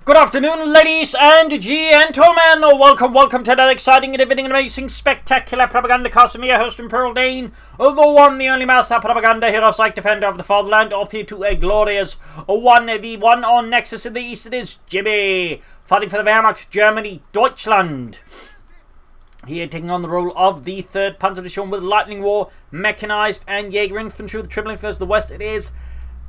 Good afternoon, ladies and gentlemen. Welcome to that exciting, innovating, amazing, spectacular Propagandacast with me, your host, Pearl Dane, the one, the only master propaganda hero, psych defender of the fatherland, off here to a glorious 1v1 on Nexus. In the east, it is Jimmy, fighting for the Wehrmacht, Germany, Deutschland. Here, taking on the role of the 3rd Panzer Division with Lightning War, Mechanized and Jaeger Infantry. The Tripling first, the west, it is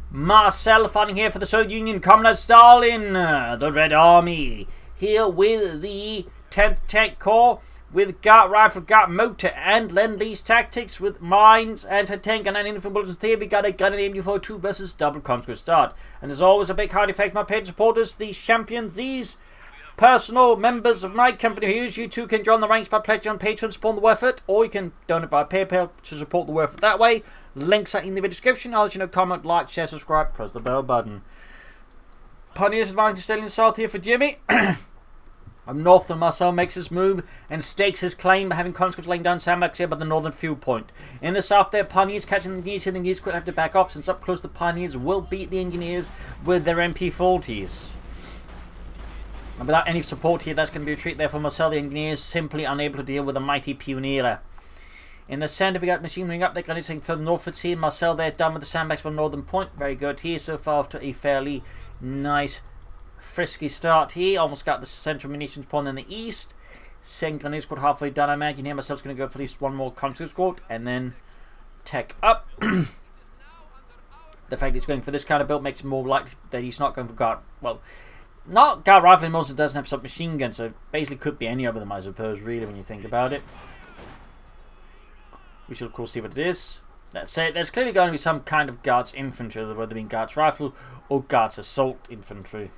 Marcel, fighting here for the Soviet Union, Comrade Stalin, the Red Army. Here with the 10th Tank Corps, with Guard Rifle, Guard Motor, and Lend-Lease Tactics, with mines, anti-tank, and infantry bullets. Here we got a gun and MG42 versus double conscript start. And as always, a big hard effect, my paid supporters, these champions, these personal members of my company who you too can join the ranks by pledging on Patreon, support the effort, or you can donate via PayPal to support the effort that way. Links are in the video description. I'll let you know, comment, like, share, subscribe, press the bell button. Pioneers advancing steadily south here for Jimmy. Up north, the Marcel makes his move and stakes his claim by having conscripts laying down sandbags here by the northern field point. In the south there, Pioneers catching the Engineers here. The Engineers could have to back off since up close the Pioneers will beat the Engineers with their MP40s. And without any support here, that's going to be a treat there for Marcel. The Engineers simply unable to deal with the mighty Pioneer. In the centre, we got machinery up. They're going to take further northwards here. Marcel there, done with the sandbags by northern point. Very good here so far after a fairly nice, frisky start here. Almost got the central munitions point in the east. Second grenade squad halfway done. I imagine here Marcel's going to go for at least one more conscript squad and then tech up. The fact he's going for this kind of build makes it more likely that he's not going for guard. Well, not guard rifle, most doesn't have submachine gun, so it basically could be any of them, I suppose, really, when you think about it. We shall, of course, see what it is. Let's say there's clearly going to be some kind of guards infantry, whether it be guards rifle or guards assault infantry.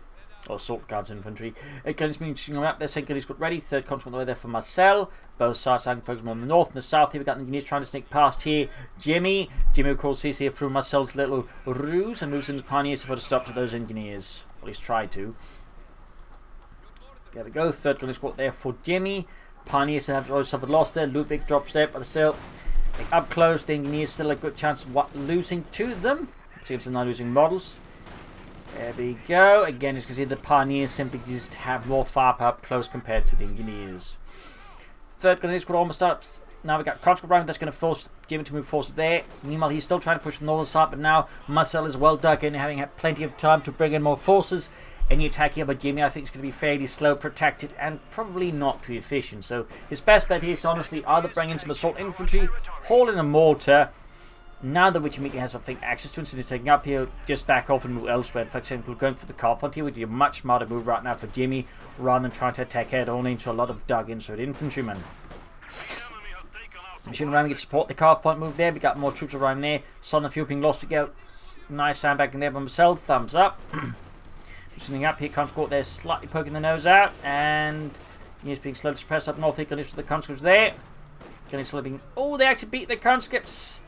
Or assault guards infantry. Again, it's moving up there. Second gunny's got ready. Third conscript on the way there for Marcel. Both sides are focusing on the north and the south. Here we got the engineers trying to sneak past here. Jimmy, of course, sees here through Marcel's little ruse and moves into Pioneers to put a stop to those engineers. Or at least try to. There we go. Third gunny squad there for Jimmy. Pioneers have already suffered loss there. Ludwig drops there, but still up close. The engineers still a good chance of losing to them. Seems they're not losing models. There we go. Again, as you can see, the Pioneers simply just have more firepower up close compared to the engineers. Third gunny squad almost up. Now we got conscript round. That's going to force Jimmy to move forces there. Meanwhile, he's still trying to push the northern side, but now Marcel is well dug in, having had plenty of time to bring in more forces. Any attack here by Jimmy, I think, is going to be fairly slow, protected, and probably not too efficient. So his best bet here is honestly either bring in some assault infantry, haul in a mortar. Now that which immediately has something access to, instead of taking up here, just back off and move elsewhere. For example, going for the car front here would be a much smarter move right now for Jimmy, rather than trying to attack head on into a lot of dug inside infantrymen. Machine ramming to support the carve point move there. We got more troops around there. Son of fuel being lost. We go nice sandbagging there by Marcel. Thumbs up. Sitting up here, conscript there, slightly poking the nose out, and he's being slowly suppressed up north here. Gunnies for the conscripts there. Gunnies slowly being. Oh, they actually beat the conscripts.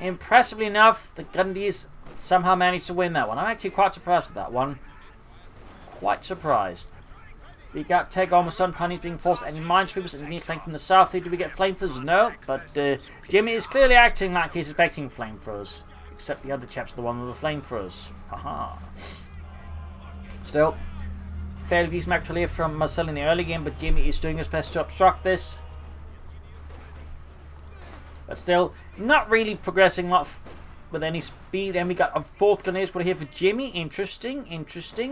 Impressively enough, the Gundies somehow managed to win that one. I'm actually quite surprised with that one. Quite surprised. We got Teg almost done. Pioneers being forced. Any minesweepers and engineers flanking from the south here. Do we get flamethrowers? No, but Jimmy is clearly acting like he's expecting flamethrowers. Except the other chap's the one with the flamethrowers. Haha. Still, fairly decent actually from Marcel in the early game, but Jimmy is doing his best to obstruct this. But still, not really progressing with any speed. Then we got a 4th grenade squad here for Jimmy. Interesting.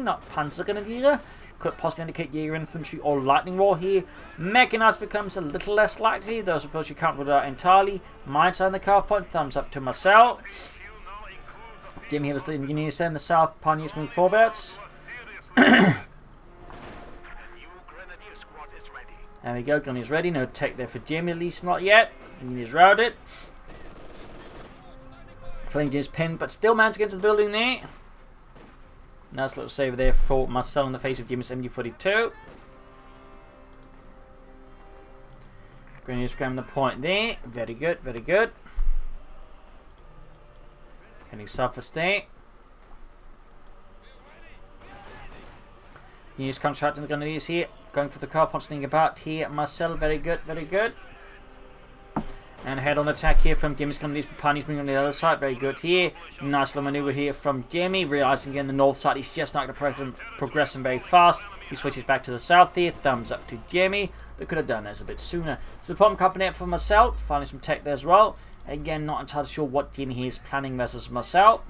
Not Panzer Grenadier. Could possibly indicate Jaeger Infantry or Lightning War here. Mechanized becomes a little less likely, though I suppose you can't rule it out entirely. Mines on the car point. Thumbs up to Marcel. Jimmy here was the engineers there in the south. Pioneers moving forwards. There we go, gun is ready. No tech there for Jimmy, at least not yet. Engineers routed. Flame engineers pinned, but still managed to get to the building there. Nice little save there for Marcel in the face of Jimmy's MG42. Grenadiers grabbing the point there. Very good, very good. Heading southwards there. He's contracting the Grenadiers here. Going for the car punch, sneaking about here. Marcel, very good, very good. And head-on attack here from Jimmy's coming. Pani's bringing on the other side. Very good here. Nice little maneuver here from Jimmy. Realizing again the north side, he's just not going to progress him very fast. He switches back to the south here. Thumbs up to Jimmy. They could have done this a bit sooner. So the bomb coming out for Marcel. Finding some tech there as well. Again, not entirely sure what Jimmy here is planning versus Marcel.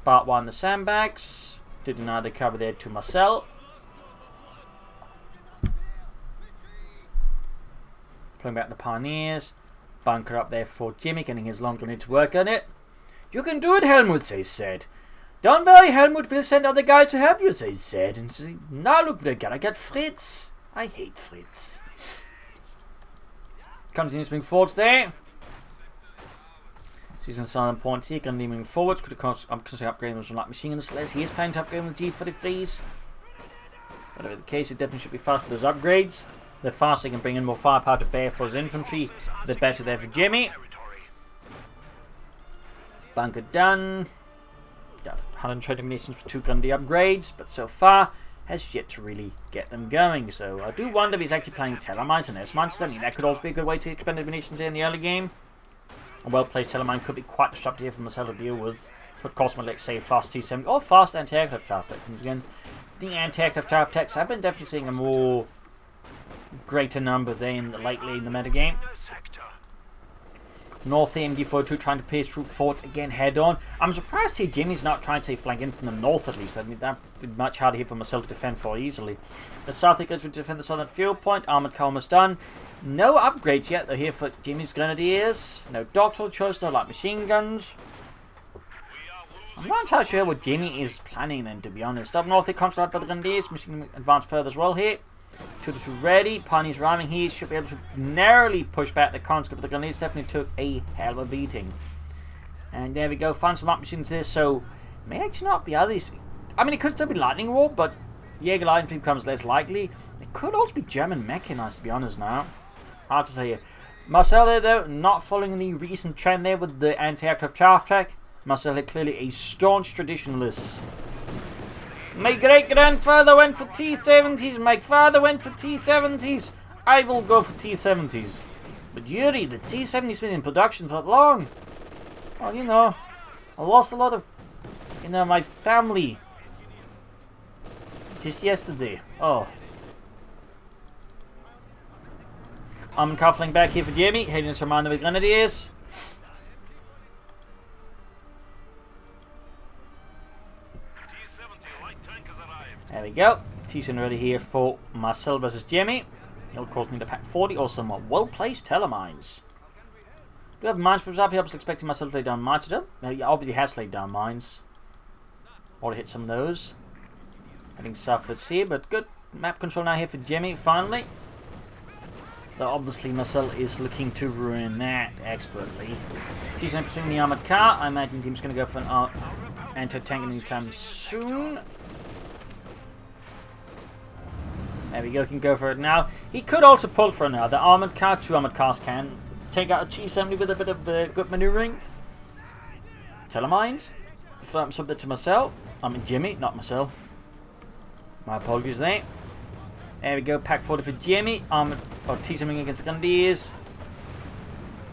Part 1, the sandbags. Did deny the cover there to Marcel. Pulling back the pioneers. Bunker up there for Jimmy, getting his long grenade to work on it. You can do it, Helmut, they said. Don't worry, Helmut will send other guys to help you, they said. And say, now look, we're gonna get Fritz. I hate Fritz. Continues moving forwards there. Season silent points here, going to be moving forwards. Could have considered upgrading them from light machine guns. Les, he is planning to upgrade with G43s. Whatever the case, it definitely should be fast for those upgrades. The faster he can bring in more firepower to bear for his infantry, the better there for Jimmy. Bunker done. Got 120 munitions for 2 gun upgrades, but so far has yet to really get them going. So I do wonder if he's actually playing Telemines and S-Mines. I mean, that could also be a good way to expend his munitions here in the early game. A well-placed Telemine could be quite disruptive here for Marcel to deal with. Could cost him, let's say, a fast T-70 or fast anti-aircraft tactics. And again, the anti-aircraft tactics, I've been definitely seeing a more greater number there lately in the metagame. North AMD42 trying to pierce through forts again head on. I'm surprised here Jimmy's not trying to flank in from the north at least. I mean, that would be much harder here for myself to defend for easily. The south he goes to defend the southern fuel point. Armoured car almost done. No upgrades yet though here for Jimmy's grenadiers. No doctoral choice, no light machine guns. I'm not entirely sure what Jimmy is planning then, to be honest. Up north he comes right by the grenadiers. Machine advance further as well here. 2-2 ready. Pioneers rhyming here. Should be able to narrowly push back the conscript, but the grenadiers definitely took a hell of a beating. And there we go. Find some light machines there. So may actually not be others. I mean, it could still be lightning roll, but Jaeger light infantry becomes less likely. It could also be German mechanized, to be honest now. Hard to say here. Marcel there though, not following the recent trend there with the anti-aircraft chaff track. Marcel is clearly a staunch traditionalist. My great-grandfather went for T-70s. My father went for T-70s. I will go for T-70s. But Yuri, the T-70's been in production for that long. Well, you know, I lost a lot of, my family just yesterday. Oh. I'm cuffling back here for Jamie, heading to Mind of the Grenadiers. There we go. T-70 ready here for Marcel versus Jamie. He'll course need a pack 40 or some well-placed telemines. Do we have mines for up here? I was expecting Marcel to lay down mines. He obviously has laid down mines. Already hit some of those. Heading southwards here, but good map control now here for Jamie, finally. Though obviously Marcel is looking to ruin that expertly. T-70 pursuing the armoured car. I imagine the team's going to go for an anti-tank anytime soon. There we go, can go for it now. He could also pull for another armoured car. 2 armoured cars can take out a T-70 with a bit of good manoeuvring. Telemines. Thumb something to Marcel. I mean Jimmy, not Marcel. My apologies there. There we go, pack 40 for Jimmy. Armoured or T-70 against the Grenadiers.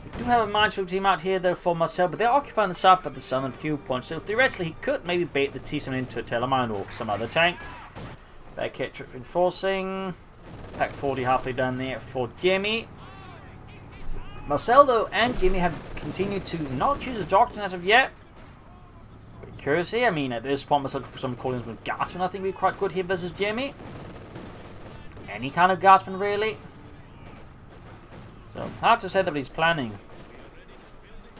We do have a minefield team out here though for Marcel, but they're occupying the south at the southern fuel point. So theoretically he could maybe bait the T-70 into a telemine or some other tank. Back here, trip reinforcing. Pack 40 halfway down there for Jimmy. Marcel though and Jimmy have continued to not choose a doctrine as of yet. Pretty curious here. I mean, at this point, Marcel for some callings with Guardsman I think would be quite good here versus Jimmy. Any kind of Guardsman really. So hard to say that he's planning.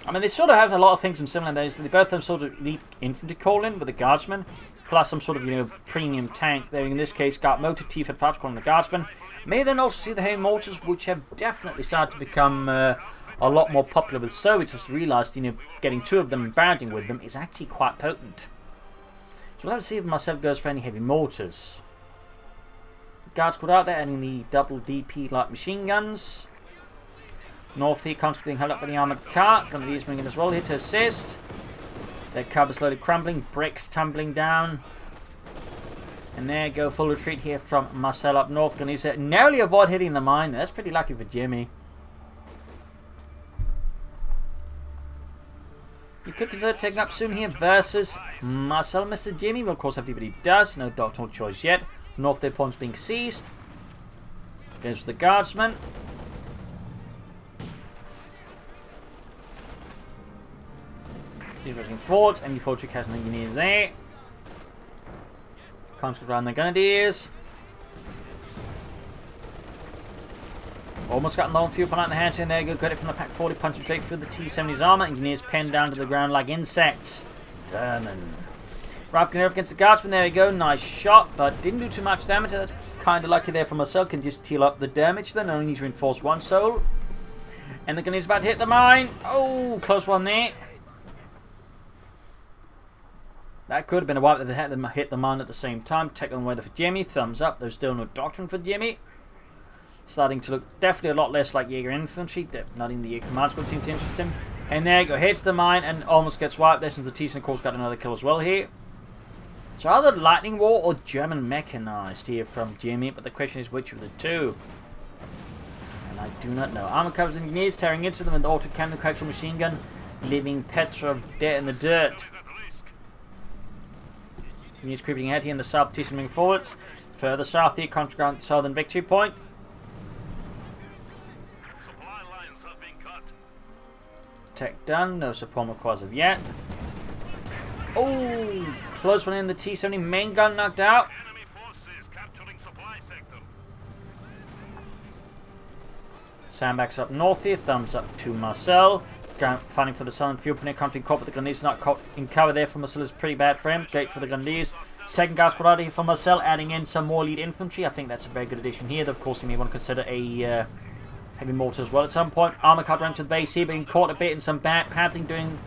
I mean, they sort of have a lot of things in similar ways. They both have sort of elite infantry call-in with the Guardsman, plus some sort of, premium tank. There in this case, Guard Motor, T-55 calling the Guardsman. May then also see the heavy mortars, which have definitely started to become a lot more popular with Soviets. Just realised, getting 2 of them and barraging with them is actually quite potent. So we'll have to see if Marcel goes for any heavy mortars. Guards squad out there, adding the double DP light machine guns. North here, constantly being held up by the armoured car. Grenadiers bringing as well here to assist. Their cover slowly crumbling, bricks tumbling down. And there go, full retreat here from Marcel up north. Grenadiers narrowly avoid hitting the mine. That's pretty lucky for Jimmy. could consider taking up soon here versus Marcel, Mr. Jimmy. Well, of course, everybody does. No doctoral choice yet. North, their points being seized. Goes for the guardsman. He's rushing forwards. Enemy infantry catching the engineers there. Conscript around the grenadiers. Almost got low on fuel plant in the hands, and there you go. Got it from the Pack 40, punching straight through the T-70's armor. Engineers pinned down to the ground like insects. Vermin. Rifle up against the guardsman. There you go. Nice shot, but didn't do too much damage. That's kind of lucky there for Marcel. Can just heal up the damage. Then only need to reinforce one soul. And the gunner's about to hit the mine. Oh, close one there. That could have been a wipe if they had them hit the mine at the same time. Take on weather for Jimmy. Thumbs up. There's still no doctrine for Jimmy. Starting to look definitely a lot less like Jaeger infantry. Not in the Jaeger command squad seems to interest him. And there you go. Hits the mine and almost gets wiped. There since the T-70 of course got another kill as well here. So either Lightning War or German Mechanized here from Jimmy. But the question is which of the two? And I do not know. Armor covers engineers tearing into them with the auto-cannon coaxial machine gun. Leaving Petrov dead in the dirt. He's creeping ahead here in the south, T-70 moving forwards. Further south here, contra southern victory point. Supply lines have been cut. Tech done, no support required of yet. Oh, close one in the T-70 main gun knocked out. Enemy forces capturing supply sector. Sandbags up north here, thumbs up to Marcel. Fighting for the southern fuel plant, country caught, but the Grenadiers not caught in cover there for Marcel is pretty bad for him. Great for the Grenadiers. Second guard squad out here for Marcel, adding in some more lead infantry. I think that's a very good addition here. Of course, you may want to consider a heavy mortar as well at some point. Armor card ran to the base here, being caught a bit in some bad paddling, doing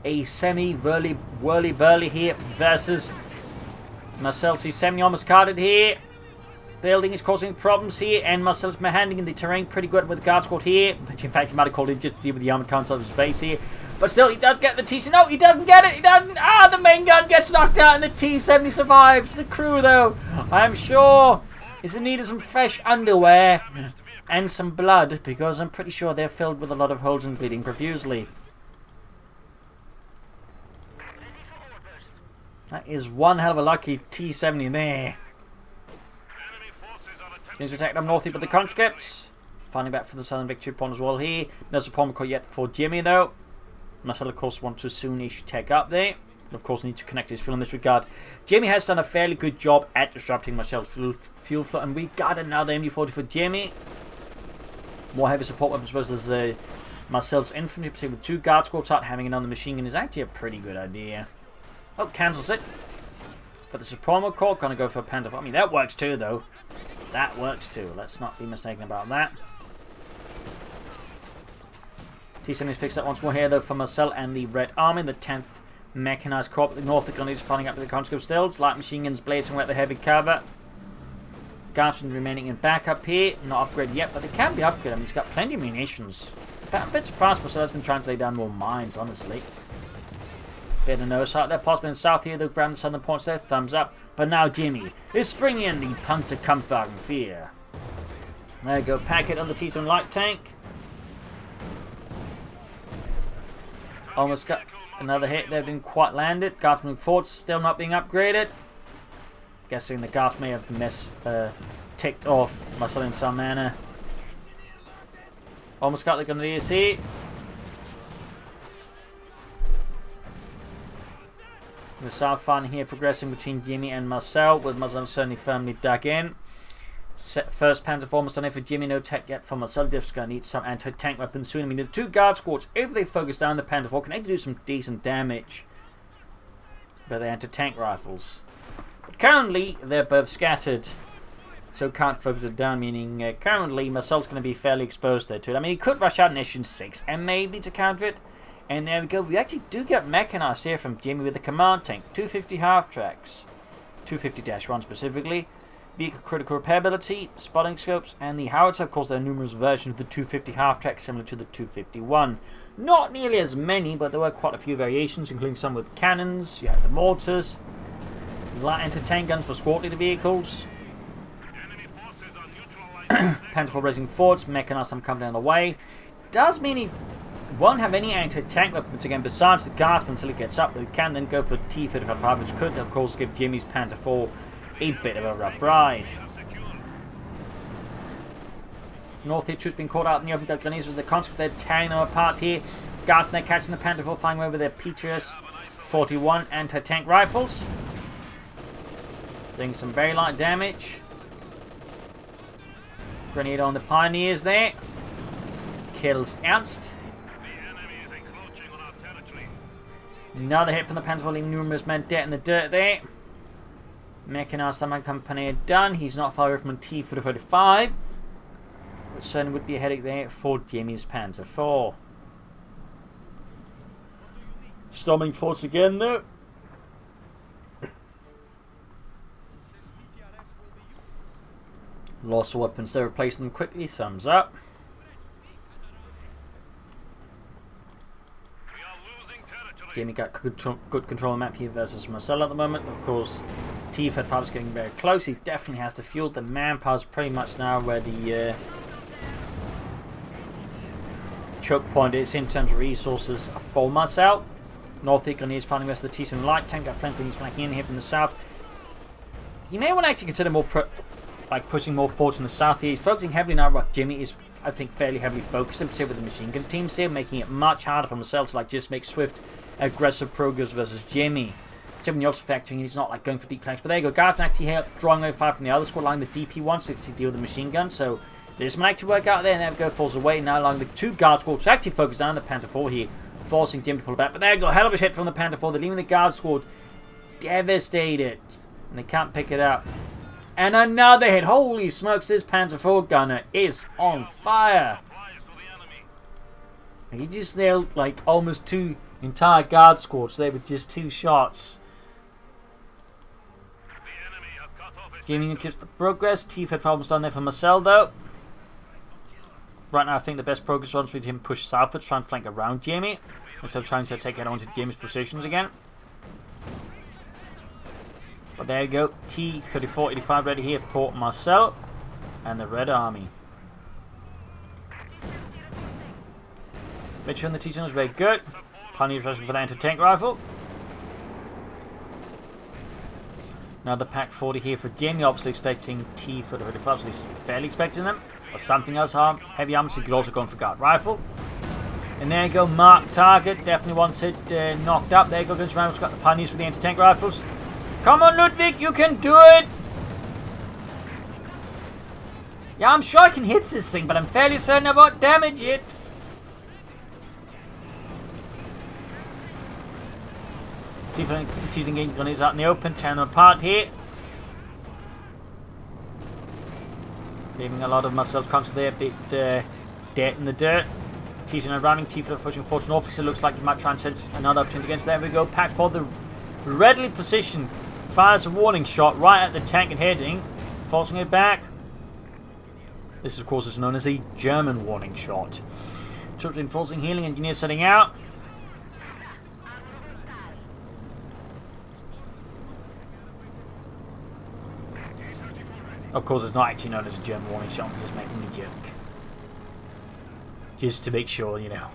a whirly-burly here versus Marcel. See, semi almost carded here. Building is causing problems here, and Marcel's handling in the terrain pretty good with the guard squad here, which in fact he might have called it just to deal with the armored console of his base here. But still, he does get the T-70. No, he doesn't get it. He doesn't. Ah, the main gun gets knocked out, and the T-70 survives. The crew, though, I'm sure, is in need of some fresh underwear and some blood, because I'm pretty sure they're filled with a lot of holes and bleeding profusely. That is one hell of a lucky T-70 there. Needs to attack them north here with the conscripts. Finding back for the southern victory point as well here. No support yet for Jimmy though. Marcel of course wants to soonish take up there. Of course need to connect his fuel in this regard. Jimmy has done a fairly good job at disrupting Marcel's fuel flow, and we got another MD-40 for Jimmy. More heavy support weapons versus Marcel's infantry with two guard squads out hammering on the machine gun is actually a pretty good idea. Oh, cancels it. But the Supremo Corps gonna go for a Panther. I mean that works too though. That works too. Let's not be mistaken about that. T-70 is fixed up once more here though for Marcel and the Red Army. The 10th Mechanized Corps. The North, the Grenadiers fighting up with the conscript stills. Light machine guns blazing away at the heavy cover. Guardsmen remaining in backup here. Not upgraded yet, but it can be upgraded. I mean, it's got plenty of munitions. In fact, I'm a bit surprised Marcel has been trying to lay down more mines, honestly. Bit of nose out there. Possibly in the south here. They'll grab the southern points there. Thumbs up. But now Jimmy is springing in the Panzerkampfwagen 4. There you go. Packet on the T-70 light tank. Almost got another hit there. Didn't quite land it. Guardsman forts still not being upgraded. Guessing the guards may have ticked off Marcel in some manner. Almost got the Grenadiers here. The south fighting here progressing between Jimmy and Marcel, with Marcel certainly firmly dug in. First Panzer IV almost done it for Jimmy, no tech yet for Marcel. Diff's going to need some anti-tank weapons soon. I mean, the two guard squads, if they focus down the Panzer IV, can actually do some decent damage. But the anti-tank rifles. But currently, they're both scattered, so can't focus it down, meaning currently Marcel's going to be fairly exposed there to it. I mean, he could rush out Nation 6 and maybe to counter it. And there we go. We actually do get mechanized here from Jimmy with the command tank. 250 half-tracks. 250-1 specifically. Vehicle critical repairability, spotting scopes, and the howitzer. Of course, there are numerous versions of the 250 half-track similar to the 251. Not nearly as many, but there were quite a few variations, including some with cannons. You had the mortars. Light anti-tank guns for squad leader vehicles. Panther raising forwards. Mechanized some coming down the way. Does mean he won't have any anti-tank weapons again besides the guardsman until it gets up. They can then go for T-35, which could of course give Jimmy's Panther 4 a bit of a rough ride. North here troops being caught out in the open. Got grenades with the conscript. They're tearing them apart here. Guardsmen catching the Panther 4, flying away with their Patriot 41 anti-tank rifles. Doing some very light damage. Grenade on the Pioneers there. Kills Ernst. Another hit from the Panther 4, leaving numerous men dead in the dirt there. Mechanized and Company done. He's not far away from T-35. But certainly would be a headache there for Jimmy's Panther 4. Storming force again though. Lost weapons, they're replacing them quickly. Thumbs up. Jimmy got good control of the map here versus Marcel at the moment. Of course, T-35 is getting very close. He definitely has the fuel. The manpower's pretty much now where the choke point is in terms of resources for Marcel. North Eagle is finding the rest of the T-7 light tank. Got Flint he's flanking in here from the south. You may want to actually consider more pushing more forward in the south here. He's focusing heavily now. What Jimmy is, I think, fairly heavily focused, in particular with the machine gun teams here, making it much harder for Marcel to just make swift, aggressive progress versus Jimmy. When you're also factoring, he's not going for deep flanks. But there you go, Guardsman actually here drawing away fire from the other squad line, the DP ones to deal with the machine gun. So this might actually work out there, and there we go, falls away. Now allowing the two guard squads to actually focus on the Panther 4 here, forcing Jimmy to pull back. But there you go, hell of a hit from the Panther 4. They're leaving the guard squad devastated, and they can't pick it up. And another hit. Holy smokes, this Panther 4 gunner is on fire. He just nailed almost two entire guard squads there with just two shots. Jimmy keeps the progress. T-35 almost done there for Marcel though. Right now I think the best progress runs with him push southwards, try and flank around Jamie instead of trying to take it onto Jamie's positions again. But there you go, T-34-85 ready here for Marcel and the Red Army. Mitchell on the T-10 is very good. Pioneers rushing for the anti-tank rifle. Now the Pack 40 here for Jamie, obviously expecting T-35, so he's fairly expecting them. Or something else, heavy armor, so he could also go for guard rifle. And there you go, mark target, definitely wants it knocked up. There you go, Guns Ramos got the Pioneers for the anti-tank rifles. Come on, Ludwig, you can do it! Yeah, I'm sure I can hit this thing, but I'm fairly certain I won't damage it. Teasing game gun is out in the open, tearing them apart here. Leaving a lot of Marcel's conscious there, a bit dead in the dirt. Teasing and running, T-35 pushing forward to North, so it looks like he might try and send another opportunity against. There we go, Pack for the readily positioned. Fires a warning shot right at the tank and heading, forcing it back. This, of course, is known as a German warning shot. Troops reinforcing, healing, engineers setting out. Of course, it's not actually known as a German warning shot. I'm just making a joke. Just to make sure, you know.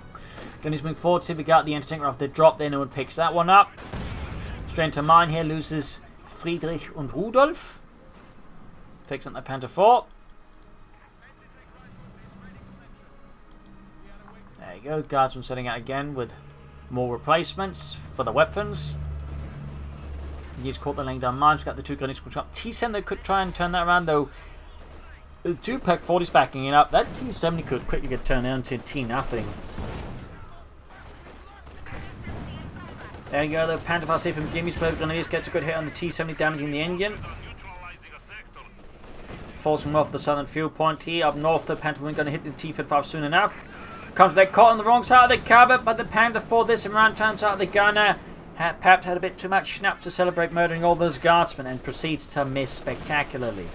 Gunny's moving forward. See if we got the anti-tank off the drop there. No one picks that one up. Straight into mine here. Loses Friedrich and Rudolf. Fixing the Panther 4. There you go. Guardsman setting out again with more replacements for the weapons. He's caught the laying down mines. Got the two gunnies push up. T-70 they could try and turn that around though. The two Pack 40s backing it up. That T-70 could quickly get turned down to T-0. There you go, the Panther 4 safe from Jimmy's play. Grenadiers gets a good hit on the T-70, damaging the engine. Forcing him off the southern fuel point here. Up north, the Panther 4 going to hit the T-35 soon enough. Comes there, caught on the wrong side of the cover, but the Panther 4 this around turns out the gunner. Perhaps had a bit too much schnapps to celebrate murdering all those guardsmen and proceeds to miss spectacularly.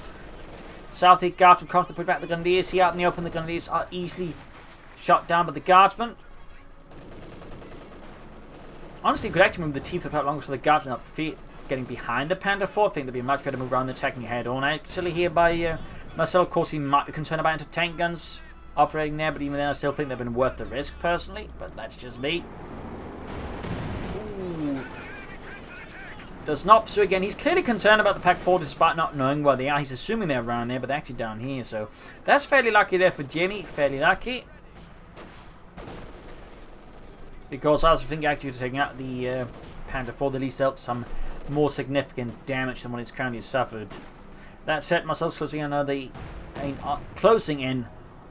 Southeast guardsmen constantly put back the Grenadiers. Here out in the open, the Grenadiers are easily shot down by the guardsmen. Honestly, could actually move the T-35 longer so the guardsmen up getting behind the Panther 4. I think they'd be much better move around the attacking head on. Actually, here by Marcel, of course, he might be concerned about anti-tank guns operating there, but even then I still think they've been worth the risk personally, but that's just me. Ooh. Does not pursue again. He's clearly concerned about the Pack 4 despite not knowing where they are. He's assuming they're around there, but they're actually down here, so that's fairly lucky there for Jimmy. Fairly lucky. Because I was thinking actually taking out the Panther 4, at least dealt some more significant damage than what he's currently suffered. That said, Marcel's closing in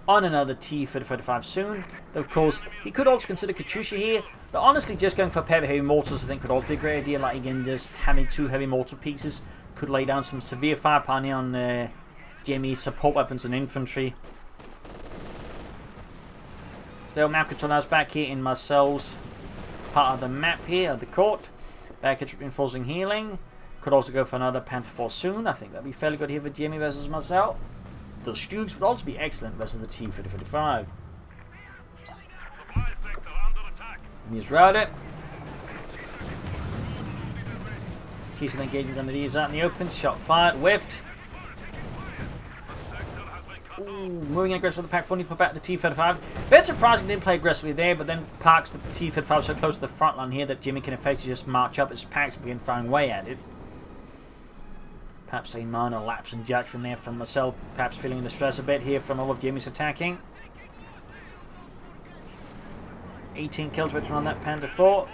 on another T-35 soon. Though of course, he could also consider Katyusha here, but honestly just going for a pair of heavy mortars I think could also be a great idea. Like again, just having 2 heavy mortar pieces could lay down some severe firepower here on Jimmy's support weapons and infantry. Still, map control now is back here in Marcel's part of the map here, of the court. Back at reinforcing healing. Could also go for another Panther 4 soon. I think that'd be fairly good here for Jimmy versus Marcel. The Stoogs would also be excellent versus the T-35. And he's routed. T's engaging them with these out in the open. Shot fired. Whiffed. Ooh, moving aggressive with the Pack 4, need to put back the T-35. Bit surprising he didn't play aggressively there, but then parks the T-35 so close to the front line here that Jimmy can effectively just march up his packs and begin firing away at it. Perhaps a minor lapse in judgment there from Marcel, perhaps feeling the stress a bit here from all of Jimmy's attacking. 18 kills written on that Panther 4.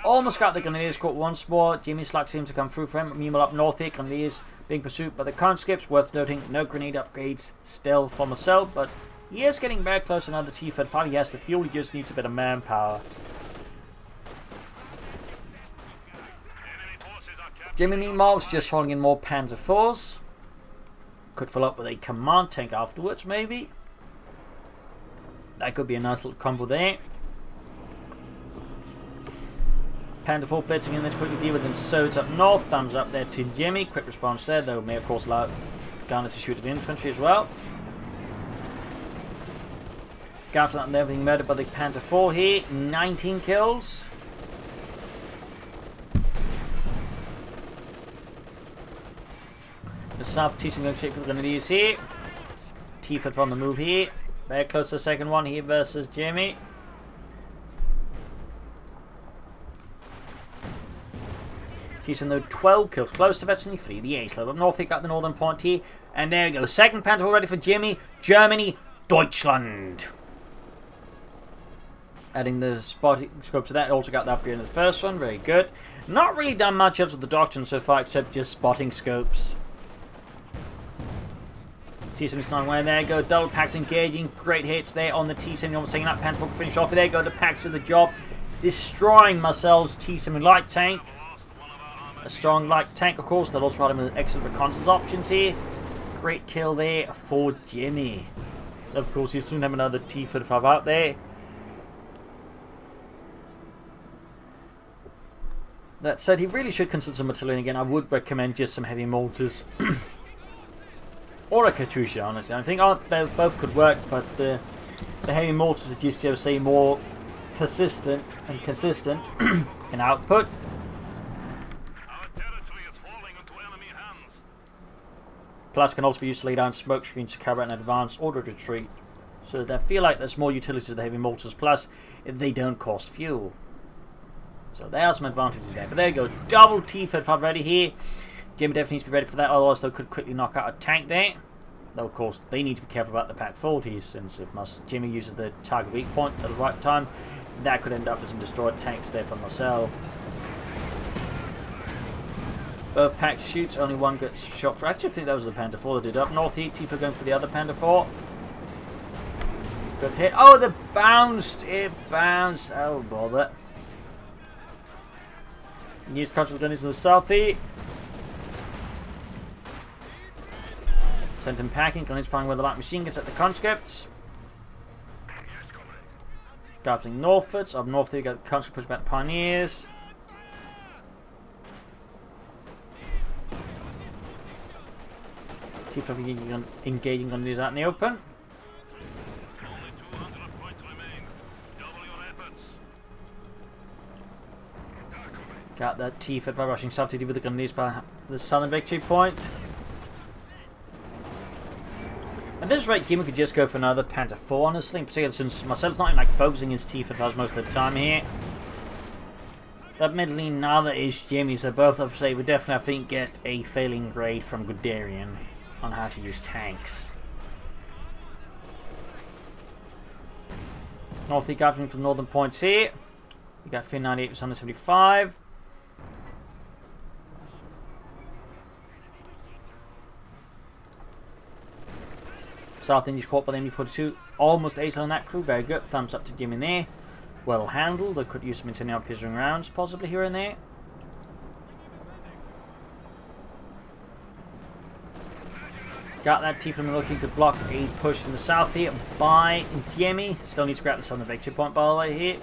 Almost got the Grenadiers caught once more. Jimmy's luck seems to come through for him. Meanwhile, up north here, Grenadiers being pursued by the conscripts. Worth noting, no grenade upgrades still for Marcel, but he is getting very close to another T-35. He has the fuel, he just needs a bit of manpower. Jimmy, meanwhile, is just holding in more Panzer 4s. Could follow up with a command tank afterwards, maybe. That could be a nice little combo there. Panther 4 blitzing in there to quickly deal with them. So it's up north. Thumbs up there to Jimmy. Quick response there, though may of course allow Garner to shoot at infantry as well. Garner out there being murdered by the Panther 4 here. 19 kills. The South teaching going to check for the Grenadiers here. T-35 on the move here. Very close to the second one here versus Jimmy. Teaching though 12 kills, close to virtually 3. The ace level up north, he got the northern point here. And there we go. Second Panther ready for Jimmy. Germany, Deutschland. Adding the spotting scope to that. Also got the upgrade in the first one. Very good. Not really done much else with the doctrine so far except just spotting scopes. T-79 away. There you go. Double packs engaging. Great hits there on the T-70. Almost taking that Panther finish off. There you go. The packs do the job. Destroying Marcel's T-70 light tank. A strong light tank, of course. They'll also provide him with excellent reconnaissance options here. Great kill there for Jimmy. Of course, he'll soon have another T-35 out there. That said, he really should consider some artillery again. I would recommend just some heavy mortars. Or a Katyusha, honestly. I think they both could work, but the heavy mortars are just, say, more persistent and consistent in output. Plus can also be used to lay down smoke screens to cover an advance or retreat. So I feel like there's more utility to the heavy mortars, plus they don't cost fuel. So there are some advantages there. But there you go, double T-35 ready here. Jimmy definitely needs to be ready for that, otherwise they could quickly knock out a tank there. Though of course they need to be careful about the Pack 40s, since if Jimmy uses the target weak point at the right time, that could end up with some destroyed tanks there from Marcel. Both packs shoots, only one gets shot for. Actually, I think that was the Panther 4 that did up north here. Tifa going for the other Panther 4. Good hit. Oh, the bounced. It bounced. Oh, bother. News comes with gunners in the south here. Sent him packing. Gunners firing with the light machine guns at the conscripts. Guarding northwards. Up north here, you got the conscript push back pioneers. Engaging on these out in the open. Got that T-35 rushing south to deal with the Grenadiers by the southern victory point. At this rate, Jimmy could just go for another Panther 4, honestly, in particular since Marcel's not like focusing his T-55s most of the time here. But admittedly, neither is Jimmy, so both of us say we definitely, I think, get a failing grade from Guderian on how to use tanks. North East capturing for the northern points here. We got 398 to 175. South Indies caught by the MD-42. Almost ace on that crew. Very good. Thumbs up to Jimmy there. Well handled. They could use some incendiary piercing rounds possibly here and there. Got that T from looking to block a push in the south here by Jimmy. Still needs to grab the southern victory point by the way here.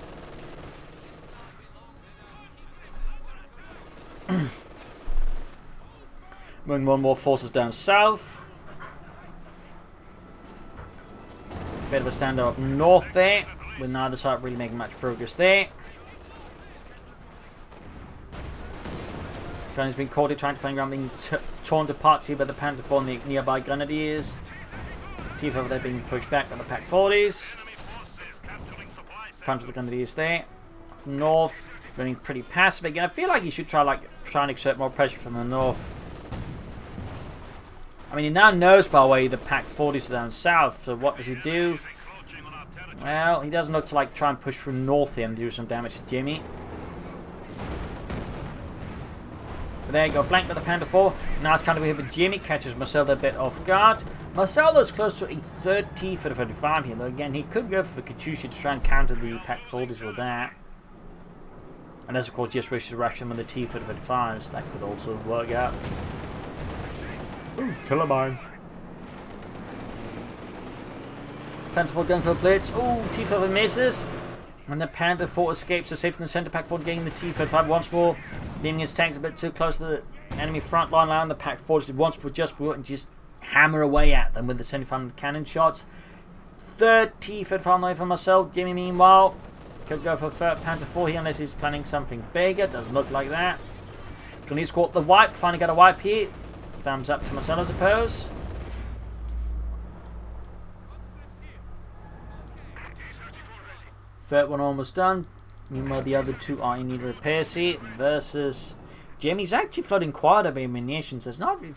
Moving more and more forces down south. Bit of a standoff up north there, with neither side really making much progress there. Gunner's been caught here trying to find ground, being torn to parts here by the Panther 4 and the nearby Grenadiers. T-5 over there being pushed back by the Pack 40s. Comes to the Grenadiers there. North, running pretty passive again. I feel like he should try and exert more pressure from the north. I mean, he now knows, by the way, the Pack 40s are down south, so what does he do? Well, he doesn't look to try and push through north here and do some damage to Jimmy. But there you go, flanked by the Panther 4. Nice counter here, but Jimmy catches Marcel a bit off guard. Marcel is close to a third T for the 35 here, though again, he could go for the Katyusha to try and counter the Pack 40s with that. And as of course, just wishes to rush them with the T for the 35s. That could also work out. Ooh, killer mine. Panther 4 going for a blitz. Ooh, T-5 misses. And the Panther 4 escapes, so safe from the center. Pack 4 getting the T-35 once more. Leaving his tanks a bit too close to the enemy front line. Allowing the Pack 4 to once more just hammer away at them with the 75 cannon shots. Third T-35 for Marcel. Jimmy, meanwhile, could go for third Panther 4 here unless he's planning something bigger. Doesn't look like that. Gonna score the wipe. Finally got a wipe here. Thumbs up to Marcel, I suppose. Third one almost done. Meanwhile, the other two are in need of repairs here. Versus Jimmy's actually floating quite a bit of munitions. There's not really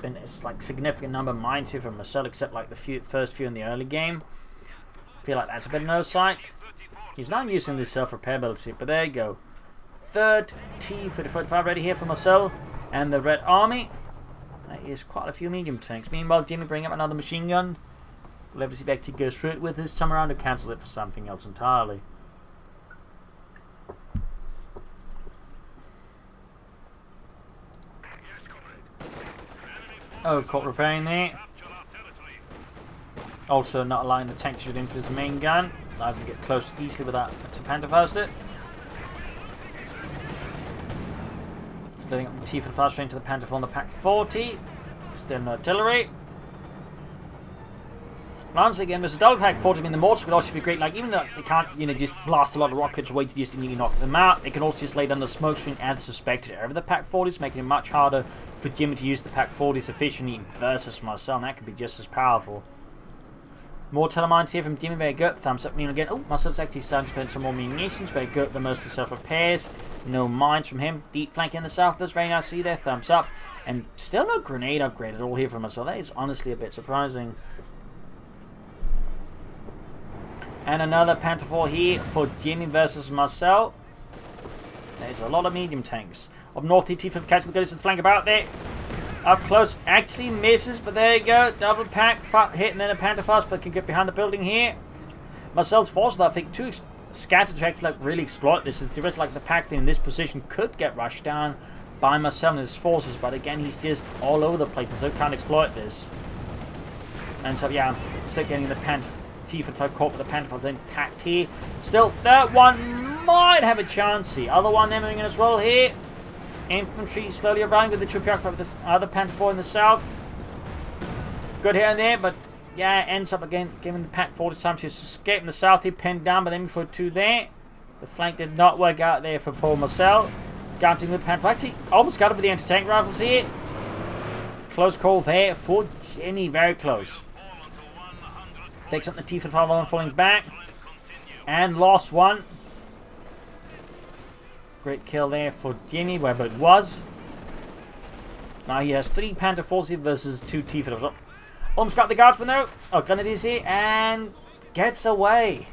been a significant number of mines here from Marcel, except the first few in the early game. I feel like that's a bit of an oversight. He's not using this self-repair ability, but there you go. Third T for the 45 ready here for Marcel and the Red Army. That is quite a few medium tanks. Meanwhile, Jimmy bring up another machine gun. We'll have to see if he goes through it with this time around to cancel it for something else entirely. Oh, caught repairing there. Also not allowing the tank to shoot in for his main gun. I can get close easily without to Panther first it. Splitting up the T for the fast train to the Panther 4 on the Pack 40. Still no artillery. Once again, there's a double Pack 40. I mean, the mortars could also be great. Even though they can't, just blast a lot of rockets away to just knock them out, they can also just lay down the smoke screen and the suspected area of the Pack 40s, making it much harder for Jimmy to use the Pack 40s efficiently versus Marcel, and that could be just as powerful. More telemines here from Jimmy, very good. Thumbs up, again. Oh, Marcel's actually starting to spend some more munitions, very good. The most of self-repairs. No mines from him. Deep flank in the south, that's very nice to see there. Thumbs up. And still no grenade upgrade at all here from Marcel. That is honestly a bit surprising. And another Panther 4 here for Jimmy versus Marcel. There's a lot of medium tanks. Up north, T5 catching the goes to the flank about there. Up close, actually misses, but there you go. Double pack, hit, and then a Panther fast, but can get behind the building here. Marcel's forces, I think, too scattered to actually really exploit this. It's theoretically the pack in this position could get rushed down by Marcel and his forces, but again, he's just all over the place, and so can't exploit this. And so, yeah, still getting the Panther T55 caught with the Panther fast, then packed here. Still, third one might have a chance here. Other one entering in as well here. Infantry slowly arriving with the troop with the other Panther 4 in the south. Good here and there, but yeah, ends up again giving the Pack 40 time to escape in the south. He pinned down by the MD-42 there. The flank did not work out there for Paul Marcel. Counting with Panther. Actually, almost got it with the anti-tank rifles here. Close call there for Jenny, very close. Takes up the T-55 while falling back. And lost one. Great kill there for Jimmy, wherever it was. Now he has 3 Panther 4s versus 2 T-55s. Almost got the guardsman though. Oh, Grenadiers here. And gets away.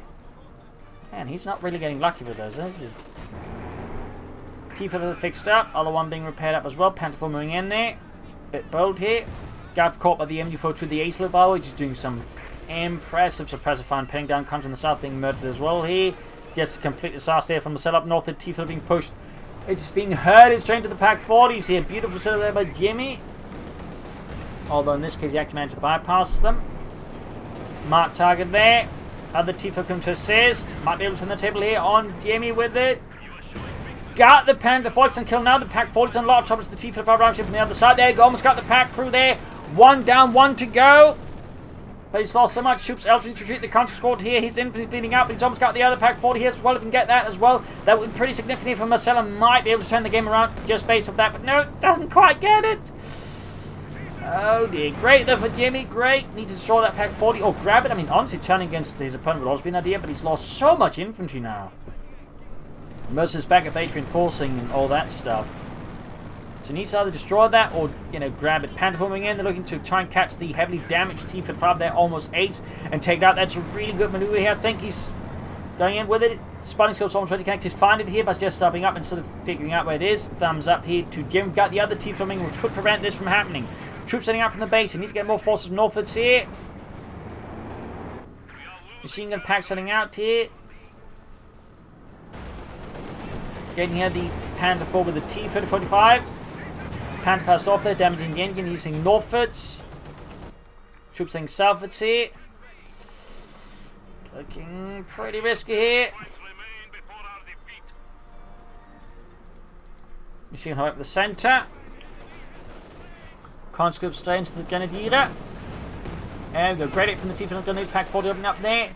Man, he's not really getting lucky with those, is he? T-55 fixed up. Other one being repaired up as well. Panther 4 moving in there. Bit bold here. Guard caught by the MG4 through the ace loop bar, which is doing some impressive suppressive fire and pinning down. Comes in the south being murdered as well here. Just a complete disaster there from the setup north. The T-55 being pushed. It's being herded straight to the Pack 40s here. Beautiful setup there by Jimmy. Although in this case he actually managed to bypass them. Mark target there. Other T-55 come to assist. Might be able to turn the table here on Jimmy with it. Got the Panther 40s and kill now. The Pack 40s on a lot of trouble. The T-55 round ship from the other side. There you go. Almost got the Pack crew there. 1 down, 1 to go. But he's lost so much troops. Elfin to retreat the counter squad here. His infantry bleeding out, but he's almost got the other Pack 40 here as well. If he can get that as well, that would be pretty significant for Marcel. Might be able to turn the game around just based off that. But no, doesn't quite get it. Oh dear. Great though for Jimmy. Great. Need to destroy that Pack 40 or grab it. I mean, honestly, turning against his opponent would also be an idea, but he's lost so much infantry now. Mercer's back at base reinforcing and all that stuff. So he needs to either destroy that or, you know, grab it. Panther forming in. They're looking to try and catch the heavily damaged T-55 there, almost ace, and take that. That's a really good maneuver here. I think he's going in with it. Spotting skills almost ready to connect. He's find it here by just stopping up and sort of figuring out where it is. Thumbs up here to Jim. Got the other T-forming, which would prevent this from happening. Troops setting out from the base. You need to get more forces northwards here. Machine gun pack setting out here. Getting here the Panther 4 with the T-45. Panther fast off there, damaging the engine using northwards. Troops heading southwards here. Looking pretty risky here. Machine gun up the centre. Conscript stay into the Grenadier. There we go. Great hit from the T-55 Grenadier. Pack 40 opening up there.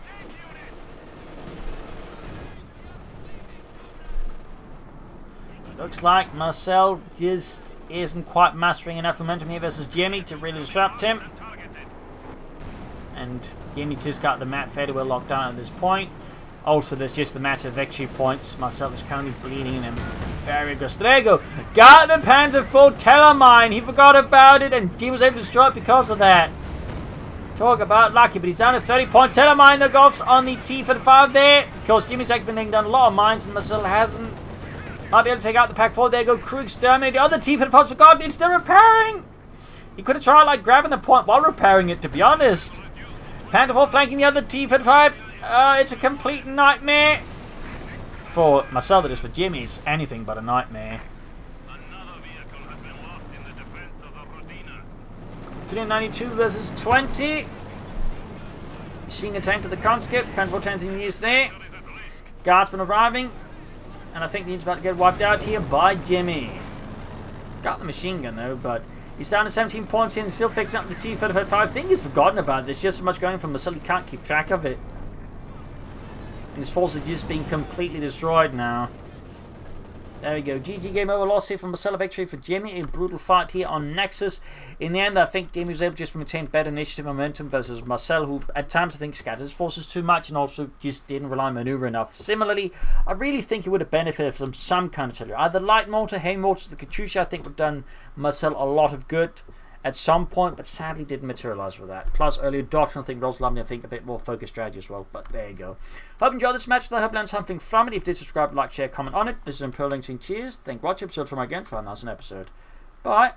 Looks like Marcel just isn't quite mastering enough momentum here versus Jimmy to really disrupt him. And Jimmy just got the map fairly well locked down at this point. Also, there's just the matter of victory points. Marcel is currently bleeding and very aggressive. But there you go. Got the Panther 4 Telemine. He forgot about it and Jimmy was able to destroy it because of that. Talk about lucky, but he's down to 30 points. Telemine the golfs on the T-55 there. Because Jimmy's actually been laying down a lot of mines and Marcel hasn't. Might be able to take out the Pack 4. There you go. Crew exterminate. The other T-55's forgotten. It's still repairing. He could have tried like grabbing the point while repairing it, to be honest. Panther 4 flanking the other T-55. It's a complete nightmare. For Marcel, that is. For Jimmy, it's anything but a nightmare. 392 versus 20. Seeing a tank to the conscript. Panther 4 tank in use there. Guardsman arriving. And I think the engine's about to get wiped out here by Jimmy. Got the machine gun though, but he's down to 17 points in, still fixing up the T-55. I think he's forgotten about this. Just so much going from Marcel, he can't keep track of it. And his force is just being completely destroyed now. There we go. GG game over. Loss here from Marcel. Victory for Jimmy. A brutal fight here on Nexus. In the end, I think Jimmy was able to just maintain better initiative momentum versus Marcel, who at times I think scattered his forces too much and also just didn't rely on maneuver enough. Similarly, I really think he would have benefited from some kind of artillery. Either light mortar, hay mortars, the Coh2 I think would have done Marcel a lot of good at some point, but sadly didn't materialize with that. Plus, earlier Doctrine, I think, was lovely. I think a bit more focused strategy as well, but there you go. Hope you enjoyed this match. I hope you learned something from it. If you did, subscribe, like, share, comment on it. This is Imperial Linking. Cheers. Thank you for watching. Episode from again for a nice episode. Bye.